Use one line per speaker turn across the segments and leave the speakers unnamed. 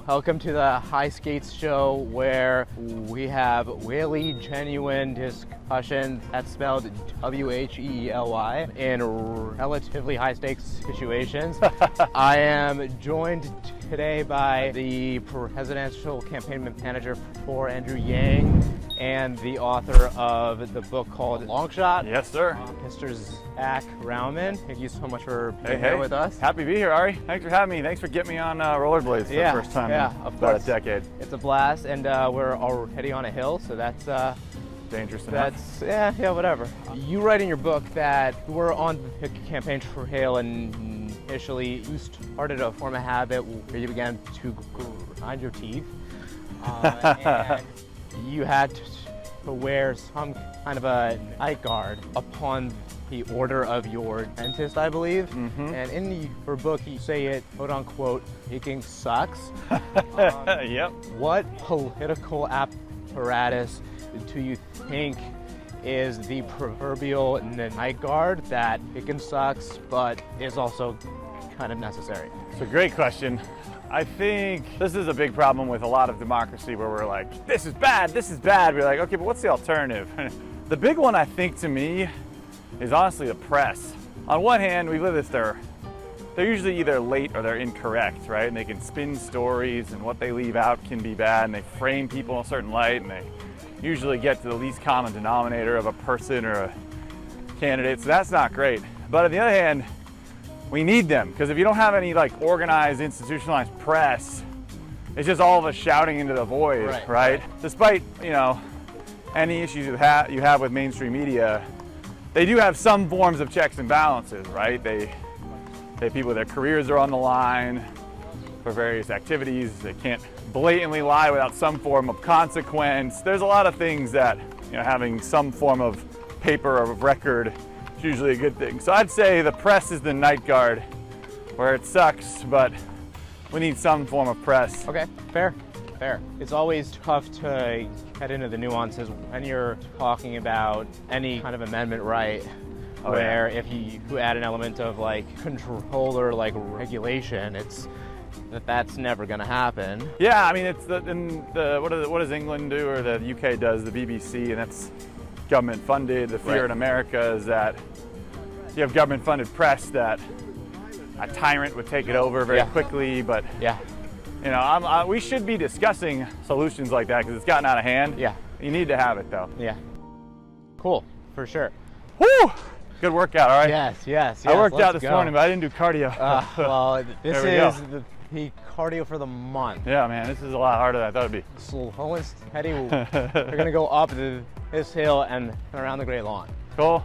Welcome to the High Skates Show, where we have really genuine discussion, that's spelled W-H-E-E-L-Y, in relatively high stakes situations. I am joined today by the presidential campaign manager for Andrew Yang and the author of the book called Longshot.
Yes, sir.
Mr. Zach Graumann. Thank you so much for being here with us.
Happy to be here, Ari. Thanks for having me. Thanks for getting me on rollerblades for the first time in about a decade.
It's a blast, and we're already on a hill, so that's
dangerous enough.
That's whatever. You write in your book that you were on the campaign trail and initially you started to form a habit where you began to grind your teeth, and you had to wear some kind of a night guard upon the order of your dentist, I believe.
Mm-hmm.
And in your book, you say it, quote unquote, making sucks.
Yep.
What political apparatus do you think is the proverbial night guard that it sucks, but is also kind of necessary?
It's a great question. I think this is a big problem with a lot of democracy where we're like, this is bad, this is bad. We're like, okay, but what's the alternative? The big one, I think, to me, is honestly the press. On one hand, we live this, they're usually either late or they're incorrect, right? And they can spin stories and what they leave out can be bad, and they frame people in a certain light, and they usually get to the least common denominator of a person or a candidate, so that's not great. But on the other hand, we need them, because if you don't have any like organized, institutionalized press, it's just all of us shouting into the void, right? Despite, you know, any issues you have with mainstream media, they do have some forms of checks and balances, right? They people, their careers are on the line for various activities. They can't blatantly lie without some form of consequence. There's a lot of things that, you know, having some form of paper or of record is usually a good thing. So I'd say the press is the night guard, where it sucks, but we need some form of press.
Okay, fair. It's always tough to get into the nuances when you're talking about any kind of amendment right, where if you add an element of like control or like regulation, it's that's never going to happen. Yeah,
I mean, it's what does England do, or the UK does, the BBC, and that's government funded. The fear in America is that you have government funded press that a tyrant would take it over very quickly, but you know, we should be discussing solutions like that because it's gotten out of hand. Yeah. You need to have it though.
Yeah. Cool, for sure.
Woo! Good workout, all right?
Yes.
I worked out this morning, but I didn't do cardio.
Well, this is the cardio for the month.
Yeah, man, this is a lot harder than I thought it'd be.
Slow and steady. We're gonna go up this hill and around the Great Lawn.
Cool.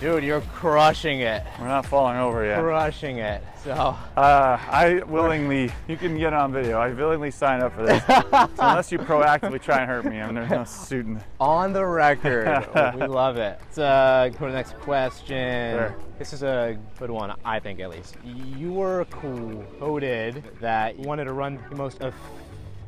Dude, you're crushing it.
We're not falling over yet.
Crushing it. So
I willingly, you can get on video, I willingly sign up for this. So unless you proactively try and hurt me, I mean, there's no suit in the...
On the record. We love it. Let's go to the next question.
Sure.
This is a good one, I think, at least. You were quoted that you wanted to run the most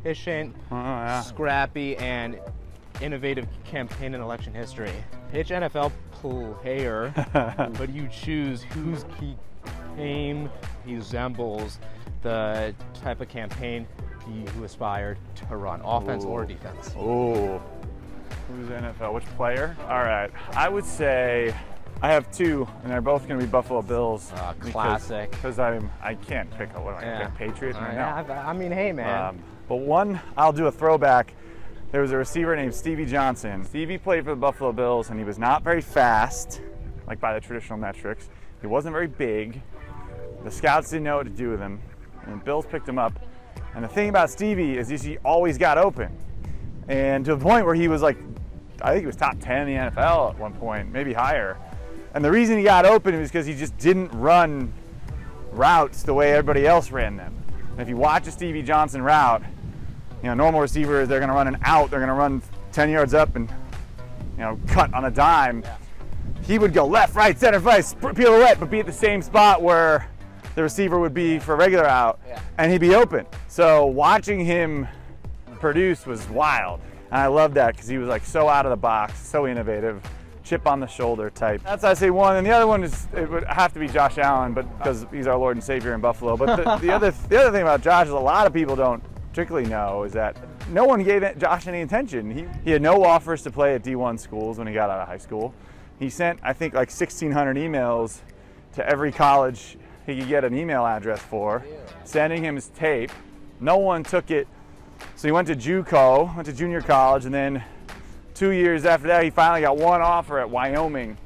efficient, scrappy, and innovative campaign in election history. Pitch NFL player, but you choose whose campaign resembles the type of campaign you aspired to run, offense or defense.
Oh, who's NFL? Which player? All right, I would say I have two, and they're both going to be Buffalo Bills.
Classic.
Because I can't pick a one. I can pick Patriots right now.
I mean, hey, man.
But one, I'll do a throwback. There was a receiver named Stevie Johnson. Stevie played for the Buffalo Bills, and he was not very fast, like by the traditional metrics. He wasn't very big. The scouts didn't know what to do with him, and the Bills picked him up. And the thing about Stevie is he always got open. And to the point where he was like, I think he was top 10 in the NFL at one point, maybe higher. And the reason he got open was because he just didn't run routes the way everybody else ran them. And if you watch a Stevie Johnson route, you know, normal receivers, they're going to run an out, they're going to run 10 yards up and, you know, cut on a dime. He would go left, right, center, vice, pirouette, but be at the same spot where the receiver would be for a regular out, and he'd be open. So watching him produce was wild. And I loved that because he was like so out of the box, so innovative. chip on the shoulder type. That's I'd say one, and the other one is, it would have to be Josh Allen, but because he's our Lord and Savior in Buffalo. But the other thing about Josh is a lot of people don't particularly know is that no one gave Josh any attention. He had no offers to play at D1 schools when he got out of high school. He sent, I think, like 1,600 emails to every college he could get an email address for, sending him his tape. No one took it, so he went to JUCO, went to junior college, and then 2 years after that, he finally got one offer at Wyoming.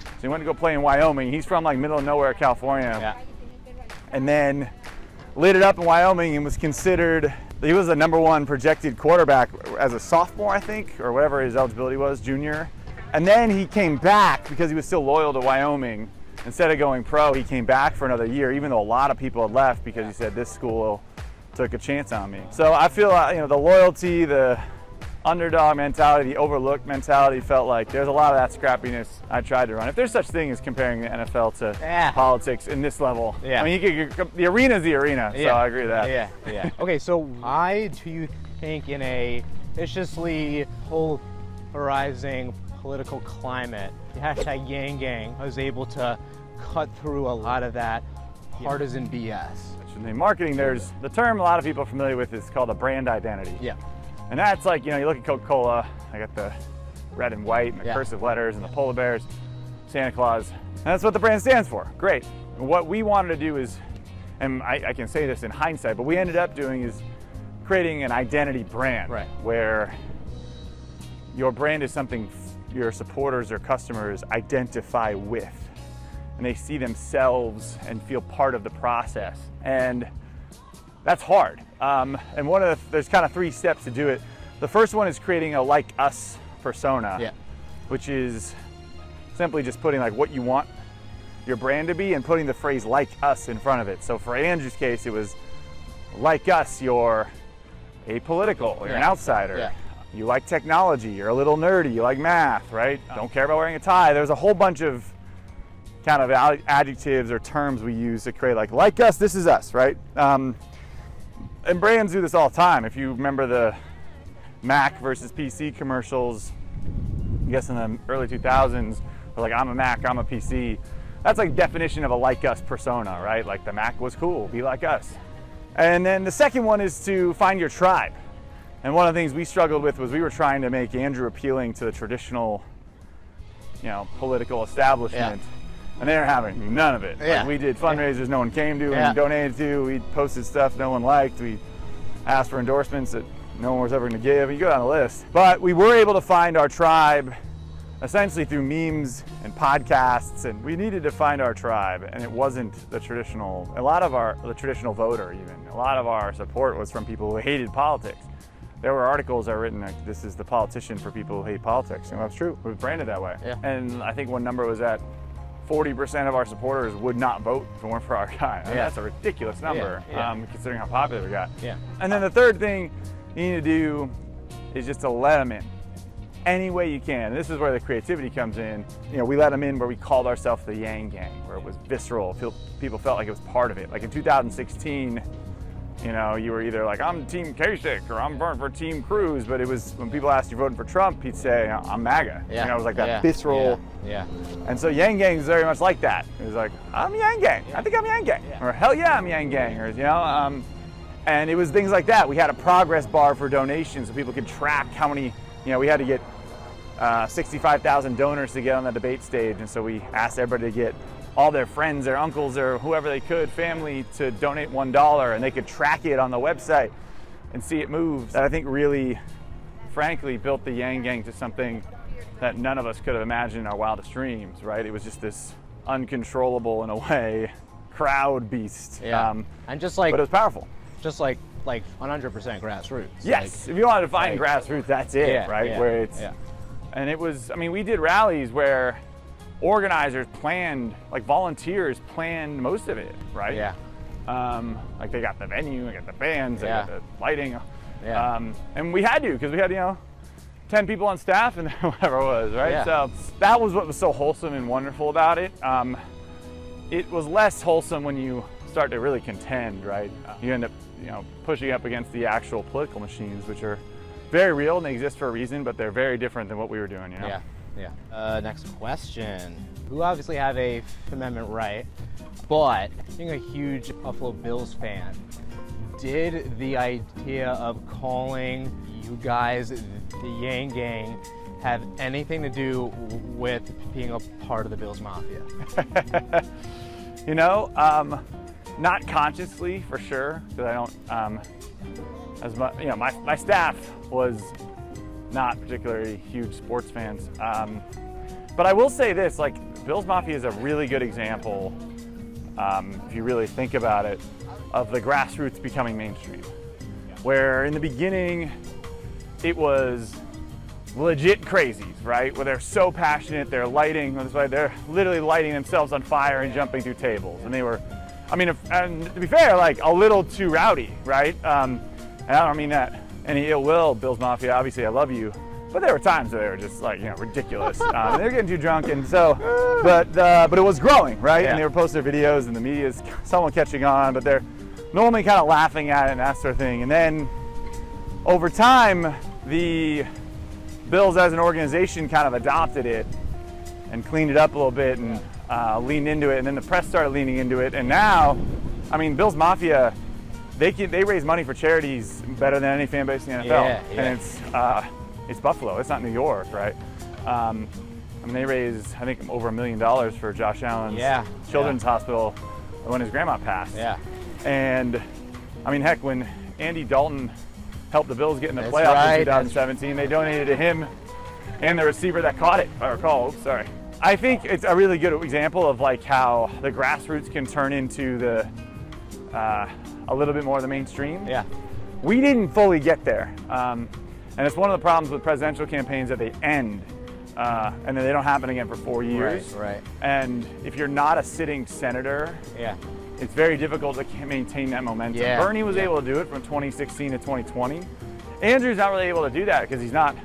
So he went to go play in Wyoming. He's from like middle of nowhere, California.
Yeah.
And then lit it up in Wyoming and was considered, he was the #1 projected quarterback as a sophomore, I think, or whatever his eligibility was, junior. And then he came back because he was still loyal to Wyoming. Instead of going pro, he came back for another year, even though a lot of people had left because he said this school took a chance on me. So I feel, the loyalty, the underdog mentality, the overlooked mentality, felt like there's a lot of that scrappiness I tried to run. If there's such thing as comparing the NFL to politics in this level, I mean, the arena's the arena, so I agree with that.
Yeah. Okay, so why do you think in a viciously polarizing political climate, the hashtag YangGang was able to cut through a lot of that partisan BS?
In marketing, there's the term a lot of people are familiar with is called a brand identity.
Yeah.
And that's like, you look at Coca-Cola, I got the red and white and the cursive letters and the polar bears, Santa Claus. And that's what the brand stands for. Great. And what we wanted to do is, and I can say this in hindsight, but we ended up doing is creating an identity brand.
Right.
Where your brand is something your supporters or customers identify with. And they see themselves and feel part of the process. And that's hard. And there's kind of 3 steps to do it. The first one is creating a like us persona, which is simply just putting like what you want your brand to be and putting the phrase like us in front of it. So for Andrew's case, it was like us, you're apolitical, you're an outsider. You like technology, you're a little nerdy, you like math, right? Don't care about wearing a tie. There's a whole bunch of kind of adjectives or terms we use to create like us, this is us, right? And brands do this all the time. If you remember the Mac versus PC commercials, I guess in the early 2000s, were like, I'm a Mac, I'm a PC. That's like definition of a like us persona, right? Like the Mac was cool, be like us. And then the second one is to find your tribe. And one of the things we struggled with was we were trying to make Andrew appealing to the traditional, political establishment. And they were having none of it. Like we did fundraisers no one came to and donated to. We posted stuff no one liked. We asked for endorsements that no one was ever going to give. You go down the list. But we were able to find our tribe essentially through memes and podcasts, and we needed to find our tribe, and it wasn't the traditional, the traditional voter even. A lot of our support was from people who hated politics. There were articles that were written like, this is the politician for people who hate politics, and that's true. It was branded that way. And I think one number was that 40% of our supporters would not vote if it weren't for our guy. I mean, that's a ridiculous number, considering how popular we got. And then the third thing you need to do is just to let them in any way you can. And this is where the creativity comes in. We let them in where we called ourselves the YangGang, where it was visceral. People felt like it was part of it. Like in 2016, you were either like, I'm Team Kasich or I'm voting for Team Cruz, but it was when people asked you voting for Trump, he'd say, I'm MAGA. It was like that visceral. And so YangGang is very much like that. It was like, I'm YangGang. I think I'm YangGang. Or hell yeah, I'm YangGang. Or, and it was things like that. We had a progress bar for donations so people could track how many, we had to get 65,000 donors to get on the debate stage. And so we asked everybody to get all their friends, their uncles, or whoever they could, family, to donate $1, and they could track it on the website and see it move. That I think really, frankly, built the YangGang to something that none of us could have imagined in our wildest dreams, right? It was just this uncontrollable, in a way, crowd beast.
And just like,
but it was powerful.
Just like 100% grassroots.
Yes, if you want to define grassroots, that's it, right? Where it's, and it was, we did rallies where organizers planned, like volunteers planned most of it, right? Like they got the venue, they got the bands, they got the lighting. And we had to, because we had, 10 people on staff and whatever it was, right? So that was what was so wholesome and wonderful about it. It was less wholesome when you start to really contend, right? You end up, pushing up against the actual political machines, which are very real and they exist for a reason, but they're very different than what we were doing,
Yeah. Next question. Who obviously have a Fifth Amendment right, but being a huge Buffalo Bills fan, did the idea of calling you guys the YangGang have anything to do with being a part of the Bills Mafia?
You know, not consciously for sure, because I don't, as much, you know, my staff was not particularly huge sports fans. But I will say this, like, Bills Mafia is a really good example, if you really think about it, of the grassroots becoming mainstream. Where in the beginning, it was legit crazies, right? Where they're so passionate, they're literally lighting themselves on fire and jumping through tables. And they were, I mean, and to be fair, like a little too rowdy, right? And I don't mean that any ill will, Bills Mafia, obviously I love you. But there were times where they were just like, you know, ridiculous. They were getting too drunk, and so, but it was growing, right? Yeah. And they were posting their videos, and the media's somewhat catching on, but they're normally kind of laughing at it and that sort of thing. And then over time, the Bills as an organization kind of adopted it and cleaned it up a little bit and leaned into it, and then the press started leaning into it. And now, I mean, Bills Mafia, they raise money for charities better than any fan base in the NFL.
Yeah.
And it's Buffalo, it's not New York, right? I mean, they raised, I think, over $1 million for Josh Allen's children's hospital when his grandma passed.
Yeah.
And I mean, heck, when Andy Dalton helped the Bills get in the playoffs in 2017, they donated to him and the receiver that caught it, if I recall. Oops, sorry. I think it's a really good example of like how the grassroots can turn into the a little bit more of the mainstream.
Yeah.
We didn't fully get there. And it's one of the problems with presidential campaigns that they end and then they don't happen again for 4 years.
Right.
And if you're not a sitting senator, it's very difficult to maintain that momentum.
Yeah.
Bernie was able to do it from 2016 to 2020. Andrew's not really able to do that because he's not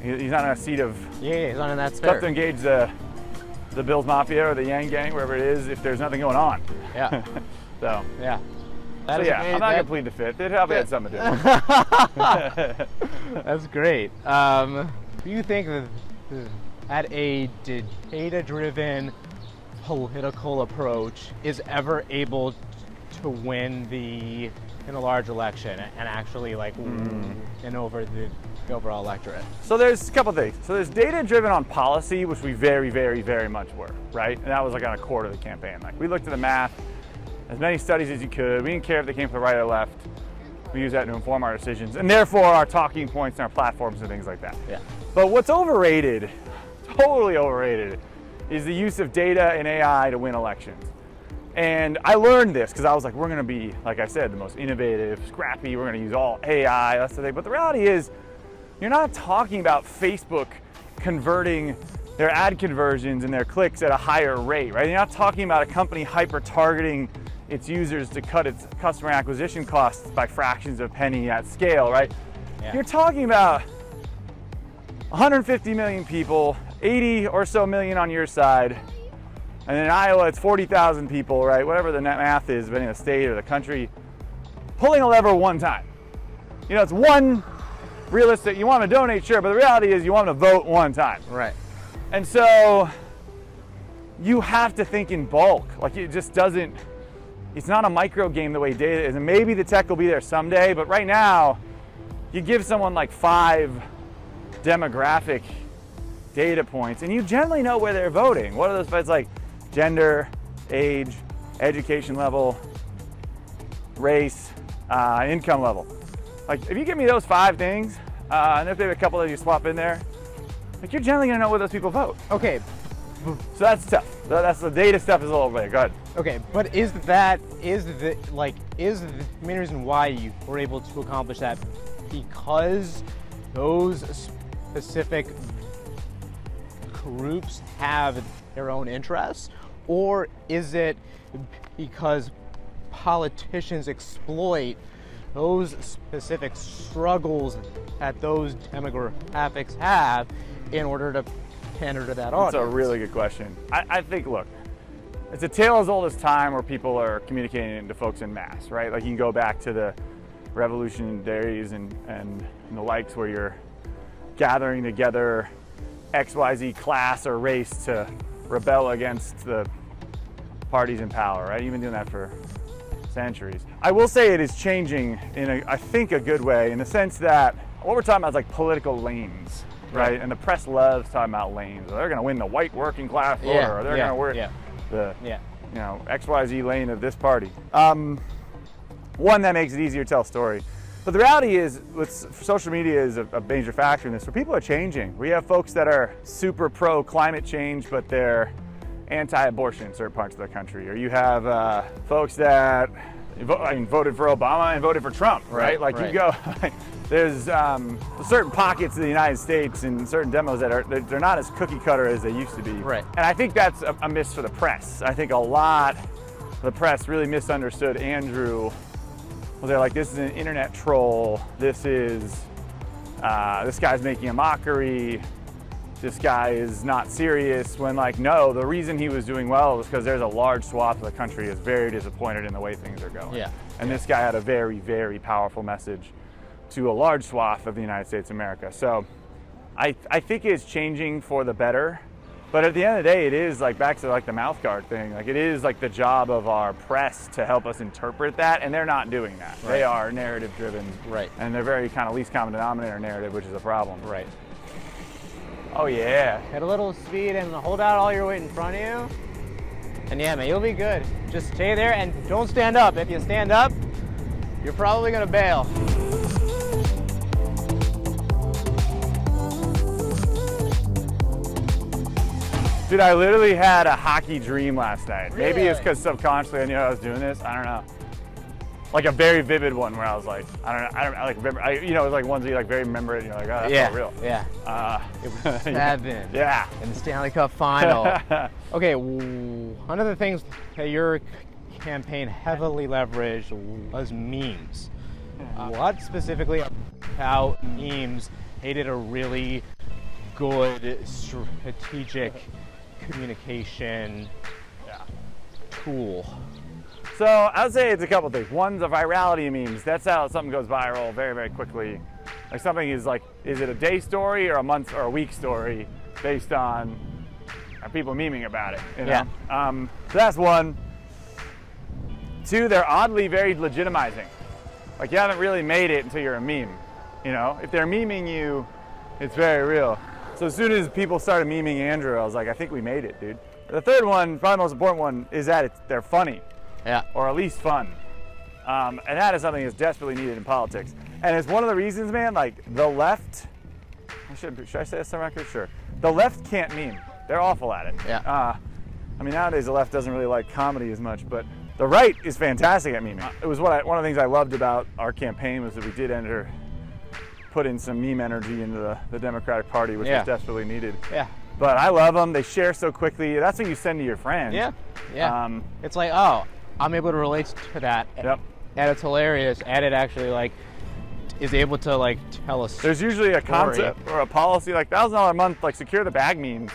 in a seat of
he's not in that
stuff to engage the Bills Mafia or the YangGang, wherever it is, if there's nothing going on.
Yeah.
So
yeah.
I'm not gonna plead the fifth. It probably had something to do with it.
That's great. Do you think that a data-driven political approach is ever able to win in a large election and actually like win over the overall electorate?
So there's a couple things. So there's data-driven on policy, which we very, very, very much were, right? And that was like on a core of the campaign. Like we looked at the math, as many studies as you could. We didn't care if they came from the right or left. We use that to inform our decisions, and therefore our talking points and our platforms and things like that.
Yeah.
But what's overrated, totally overrated, is the use of data and AI to win elections. And I learned this because I was like, we're gonna be, like I said, the most innovative, scrappy, we're gonna use all AI, that's the thing. But the reality is, you're not talking about Facebook converting their ad conversions and their clicks at a higher rate, right? You're not talking about a company hyper-targeting its users to cut its customer acquisition costs by fractions of a penny at scale, right? Yeah. You're talking about 150 million people, 80 or so million on your side, and in Iowa it's 40,000 people, right? Whatever the net math is, depending on the state or the country, pulling a lever one time. You know, it's one realistic, you want to donate, sure, but the reality is you want to vote one time.
Right.
And so you have to think in bulk. Like it just doesn't, it's not a micro game the way data is. And maybe the tech will be there someday, but right now, you give someone like 5 demographic data points and you generally know where they're voting. What are those? It's like gender, age, education level, race, income level. Like if you give me those 5 things, and if they have a couple that you swap in there, like you're generally gonna know where those people vote.
Okay.
So that's tough. That's the data stuff is a little bit. Go ahead.
Okay, but is the main reason why you were able to accomplish that because those specific groups have their own interests, or is it because politicians exploit those specific struggles that those demographics have in order to pander to that audience?
That's a really good question. I think, look, it's a tale as old as time where people are communicating to folks en masse, right? Like you can go back to the revolutionaries and the likes where you're gathering together XYZ class or race to rebel against the parties in power, right? You've been doing that for centuries. I will say it is changing in I think a good way, in the sense that what we're talking about is like political lanes, right? And the press loves talking about lanes. They're going to win the white working class voter, or they're going to win the you know, XYZ lane of this party. One, that makes it easier to tell a story. But the reality is, social media is a major factor in this. So people are changing. We have folks that are super pro climate change, but they're anti-abortion in certain parts of the country. Or you have folks that voted for Obama and voted for Trump, right? You go, there's certain pockets of the United States and certain demos that they're not as cookie cutter as they used to be.
Right.
And I think that's a miss for the press. I think a lot of the press really misunderstood Andrew. Well, they're like, this is an internet troll. This guy's making a mockery. This guy is not serious. When like, no, the reason he was doing well was because there's a large swath of the country is very disappointed in the way things are going.
Yeah.
And this guy had a very, very powerful message to a large swath of the United States of America. So I think it's changing for the better. But at the end of the day, it is like back to like the mouth guard thing. Like it is like the job of our press to help us interpret that, and they're not doing that. Right. They are narrative driven.
Right.
And they're very kind of least common denominator narrative, which is a problem.
Right.
Oh yeah.
Hit a little speed and hold out all your weight in front of you. And yeah, man, you'll be good. Just stay there and don't stand up. If you stand up, you're probably gonna bail.
Dude, I literally had a hockey dream last night.
Really?
Maybe it's because subconsciously I knew I was doing this. I don't know. Like a very vivid one where I was like, I don't know, I like remember, you know, it was like ones that you like very remember it and you're like, oh, that's not real.
Yeah. It was 7.
Yeah.
In the Stanley Cup final. Okay, one of the things that your campaign heavily leveraged was memes. What specifically about memes made it a really good strategic communication tool?
So I would say it's a couple things. One's the virality of memes. That's how something goes viral very, very quickly. Like something is like, is it a day story or a month or a week story based on people memeing about it? You know?
Yeah.
So that's one. Two, they're oddly very legitimizing. Like you haven't really made it until you're a meme. You know, if they're memeing you, it's very real. So as soon as people started memeing Andrew, I was like, I think we made it, dude. The third one, probably the most important one, is that they're funny.
Yeah.
Or at least fun. And that is something that's desperately needed in politics. And it's one of the reasons, man, like the left, should I say this on record? Sure. The left can't meme. They're awful at it.
Yeah.
I mean, nowadays the left doesn't really like comedy as much, but the right is fantastic at memeing. It was one of the things I loved about our campaign was that we did put in some meme energy into the Democratic Party, which was desperately needed.
Yeah.
But I love them. They share so quickly. That's what you send to your friends.
Yeah. Yeah. It's like, oh, I'm able to relate to that.
Yep.
And it's hilarious. And it actually like is able to like tell us.
There's usually a concept or a policy like $1,000 a month, like secure the bag memes.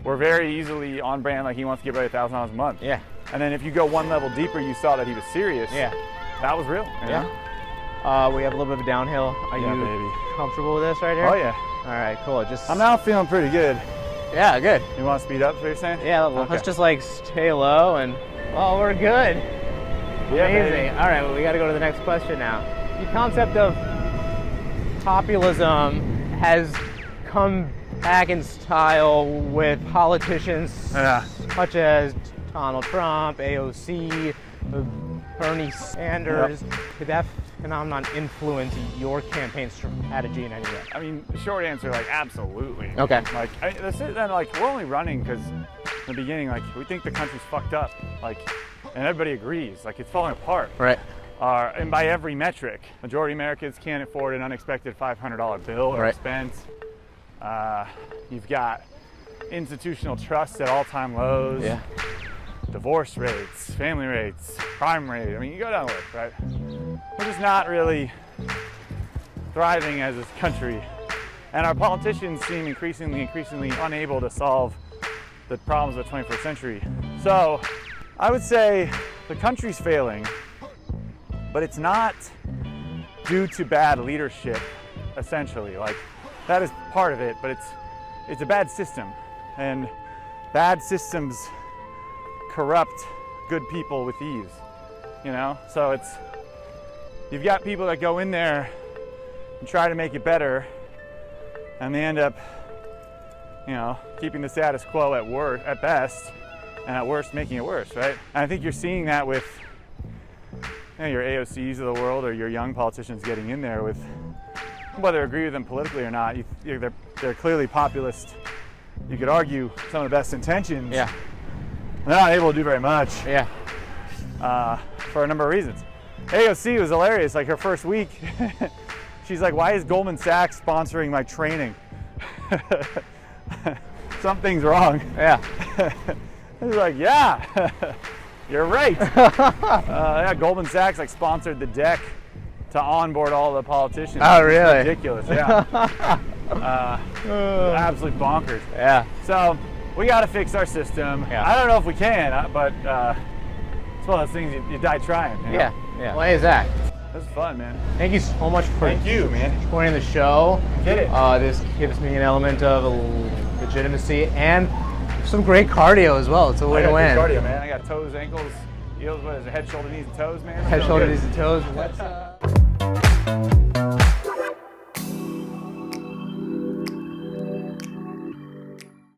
We're very easily on brand. Like he wants to give away $1,000 a month.
Yeah.
And then if you go one level deeper, you saw that he was serious.
Yeah.
That was real. You know?
We have a little bit of a downhill. Are you comfortable with this right here?
Oh yeah.
All right, cool.
I'm now feeling pretty good.
Yeah, good.
You want to speed up? Is what you're saying?
Yeah. Let's just like stay low and we're good.
Yeah,
amazing.
baby.
All right, well, we got to go to the next question now. The concept of populism has come back in style with politicians such as Donald Trump, AOC, Bernie Sanders. Did that phenomenon influence your campaign strategy in any way?
I mean, the short answer, like, absolutely.
Okay.
Like, that's it. Then, like, we're only running because in the beginning, like, we think the country's fucked up. Like, and everybody agrees. Like, it's falling apart.
Right.
And by every metric, majority of Americans can't afford an unexpected $500 bill or expense. You've got institutional trust at all-time lows.
Yeah.
Divorce rates, family rates, crime rate. I mean, you go down the list, right? We're just not really thriving as a country. And our politicians seem increasingly unable to solve the problems of the 21st century. So I would say the country's failing, but it's not due to bad leadership, essentially. Like, that is part of it, but it's a bad system, and bad systems corrupt good people with ease, you know? So you've got people that go in there and try to make it better, and they end up, you know, keeping the status quo at best, and at worst making it worse, right? And I think you're seeing that with, you know, your AOCs of the world or your young politicians getting in there with, whether you agree with them politically or not, they're clearly populist. You could argue some of the best intentions.
Yeah.
They're not able to do very much.
Yeah.
For a number of reasons. AOC was hilarious. Like her first week, she's like, "Why is Goldman Sachs sponsoring my training?" Something's wrong.
Yeah.
I was like, "Yeah, you're right." Yeah, Goldman Sachs like sponsored the deck to onboard all the politicians.
Oh, really?
It's ridiculous. Yeah. Absolutely bonkers.
Yeah.
So we got to fix our system.
Yeah.
I don't know if we can, but it's one of those things you die trying. You know?
Yeah. Yeah. Well, hey, Zach.
This is fun, man.
Thank you so much for
Thank you, man.
joining the show.
Get it.
This gives me an element of legitimacy and some great cardio as well. It's a way to win.
Cardio, man. I got toes, ankles, heels. What is it? Head, shoulder, knees, and toes, man.
Head, shoulder, knees, and toes. What's